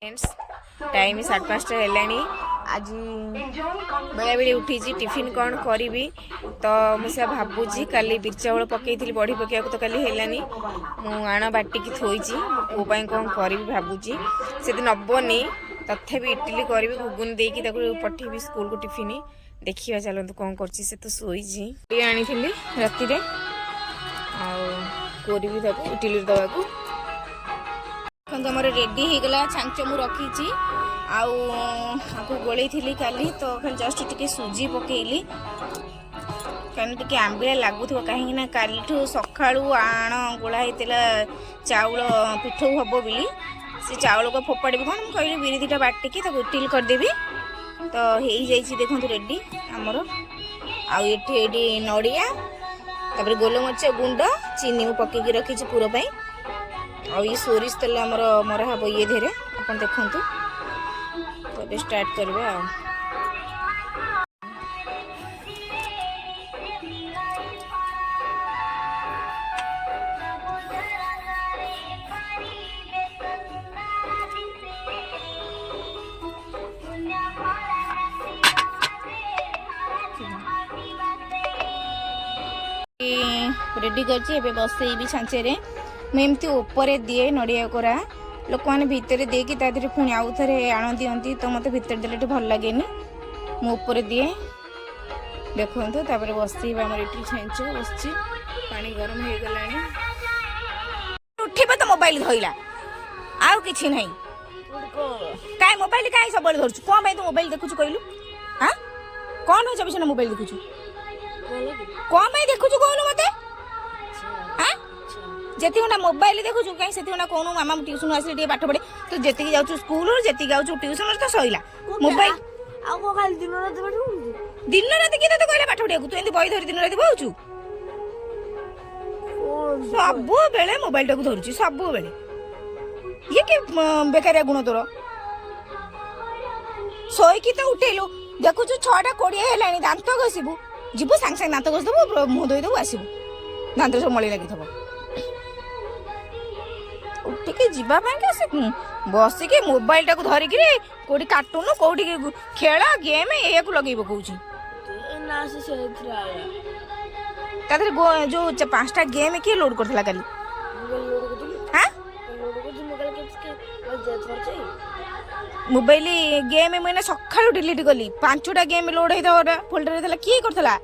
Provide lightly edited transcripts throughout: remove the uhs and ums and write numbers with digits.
friends time 5:30 है आज बेला बेली उठी टिफिन कौन करी तो मुझे भावुची काली बिर चाउल पकई बड़ी पकड़ा तो काली हेलानी मु आण बाटिकी थोची मो पुओ कौन करी भावुची से नबनी तथापि इडली करी घुगुन देकी पठेबी स्कूल को टिफिन देखिए चलते कौन कर तो शोची आनी राति कोरी इडली दवाक आम रेडी हो गला छांच मु रखी आपको गोल थी काली तो खाली जस्ट टी सुजी पकईली कहीं टे आंबिला लगुथ कहीं काली सका आण गोला होता चाउल पिठौ हम बोली से चाउल को फोपाड़ी कौन मुझे कहली बिरी दीटा बाटिकी इडली करदेवी तो हो देखो रेडी आमर आठी नड़िया तापर गोलमरीच गुंड चीनी मु पकईकी रखी पुरपाई ये सोरिष तेल आमर मरा हम ये धेरे आप देखु तो स्टार्ट करवा रेडी कर बसई छांचे मुझे ऊपर दिए नड़िया कोरा लोक मैंने भितर देकी पुणी आउ थे आण दिखती तो मत भितर देले भल लगे मुझे दिए देखो तापर बसई इडली छांच बस पानी गरम हो गला उठे तो मोबाइल धोला आउ कि ना कहीं मोबाइल कहीं सब धरु कौन तू मोबाइल देखु कहलु हाँ कौन हो चबिस मोबाइल देखु कौन देखु कहलु मत जेती ना मोबाइल देखु कहीं से कौन मामा ट्यूशन आसले पाठ पढ़े तो जी जाऊँ स्कूल जी जाऊँ ट्यूशन तो सैला मोबाइल दिन रात किए तो कहले पाठ पढ़िया तू एमती बही धरी दिन रात बहुचु सब बेले मोबाइल टाक धरुची सब बेले ये कि बेकारिया गुण तोर शोईकी तो उठेलु देखु 6:20 है दांत घसीबू जीवु सांगे सांगे दांत घसीदेबू मुह धोईदेबू आसबू दांत सब मली लगी उठिके जावाई बसिके मोबाइल टाक धरिकी कौटी कार्टून कौटी खेल गेम ये लगे पकाऊँ जो 5टा गेम किए लोड करता काली मोबाइल गेम मुझे सका डिलीट कली 5टा गेम लोड होता फोल्डर किए करता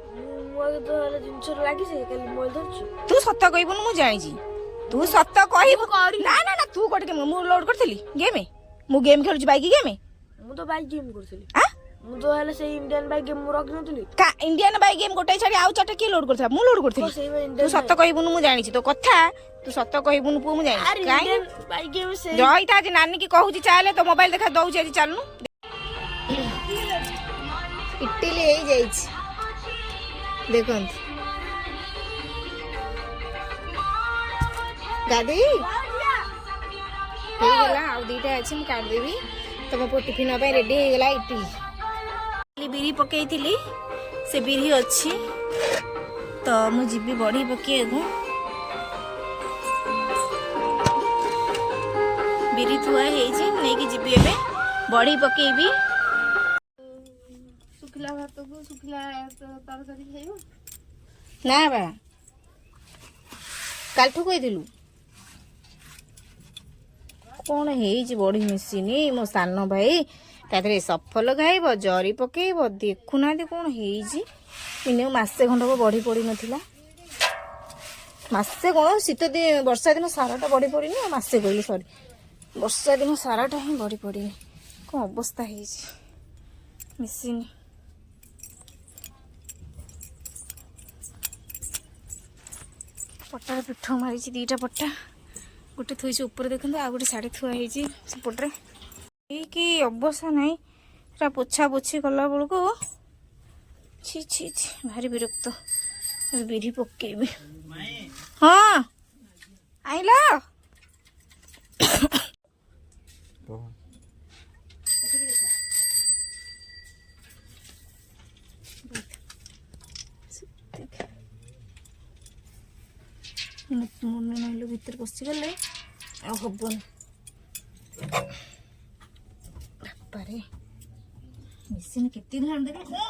तू सत कहबुन मु जानी तू सत कहबु ना ना ना तू कोटे मु लोड करथली गेम मु गेम खेलुची बाइक गेम मु तो बाइक गेम करथली हां मु तो हले से इंडियन बाइक गेम मु रख नथली का इंडियन बाइक गेम गोटे छाडी आउ चाटे के लोड करथला मु लोड करथली तू सत कहबुन मु जानी छी तो कथा तू सत कहबुन पु मु जानी काई बाइक गेम से रहिता आज नानी की कहूची चाले तो मोबाइल देखा दउ छी चलनु इटली हे जाई छी देखन गादी हो गला आ दीटा अच्छे मुझे काटदेवी तो मो टिफिन रेडी हो गला इडली बिरी पकई थी से बिरी अच्छी तो मुझे बड़ी पकई बिरी थुआ नहीं जीवी ए बड़ी पकईबी सुखला भात को सुखला तरकारी खाइबो ना बा काल ठु कहीलु कौन है बड़ी मिसिनी मो सान भाई तादे सफल खाइब जरी पकईब देखुना कौन है मसे खंड बढ़ी पड़ी नाला मसे कौन शीत दिन वर्षा दिन साराटा बढ़ी पड़ी मसे कहली सॉरी वर्षा दिन साराटा ही बढ़ी पड़ी कौन अवस्था है मिसिनी पट्टा पिठ मारी 2टा पट्टा गोटे थोड़ी ऊपर देखते आ गोटे साड़ी थुआई सेपटे कि अवस्था ना पोछा पोछी कला बेलू छी छी छी भारी विरक्त बिरी पकेबी हाँ आइल मन ना भर पशिगले हबन ବାପାରେ ମିଶିନି କେତେ ଦିନ ଦେଖ କଣ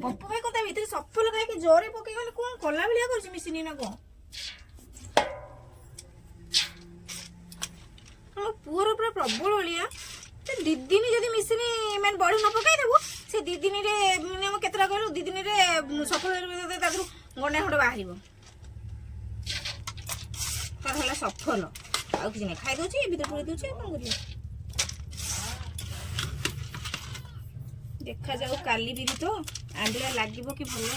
ପପୁ ଭାଇ କଥା ଭିତରେ ସଫଲ ଖାଇକି ଜୋରେ ପକେଇଗଲେ କଣ କଲା ଭଳିଆ କରୁଛି ମିଶିନି ନା କଣ ଆମ ପୁଅର ପୁରା ପ୍ରବଳ ଅଳିଆ ସେ 2 ଦିନ ଯଦି ମିଶିନି ମାନେ ବଢି ନ ପକେଇଦେବୁ ସେ 2 ଦିନରେ ମିନିମମ କେତେଟା କହିଲୁ 2 ଦିନରେ ସଫଳ ତା ଦେହରୁ ଗଣ୍ଡେ ଖଣ୍ଡେ ବାହାରିବ ତାର ହେଲା ସଫଲ ଆଉ କିଛି ନାହିଁ ଖାଇଦଉଛି ଏ ଭିତରେ ପୁରେଇ ଦଉଛି କଣ କରିବ ଦେଖାଯାଉ କାଲି ବିରି ତ ଆମ୍ବିଳା ଲାଗିବ କି ଭଲ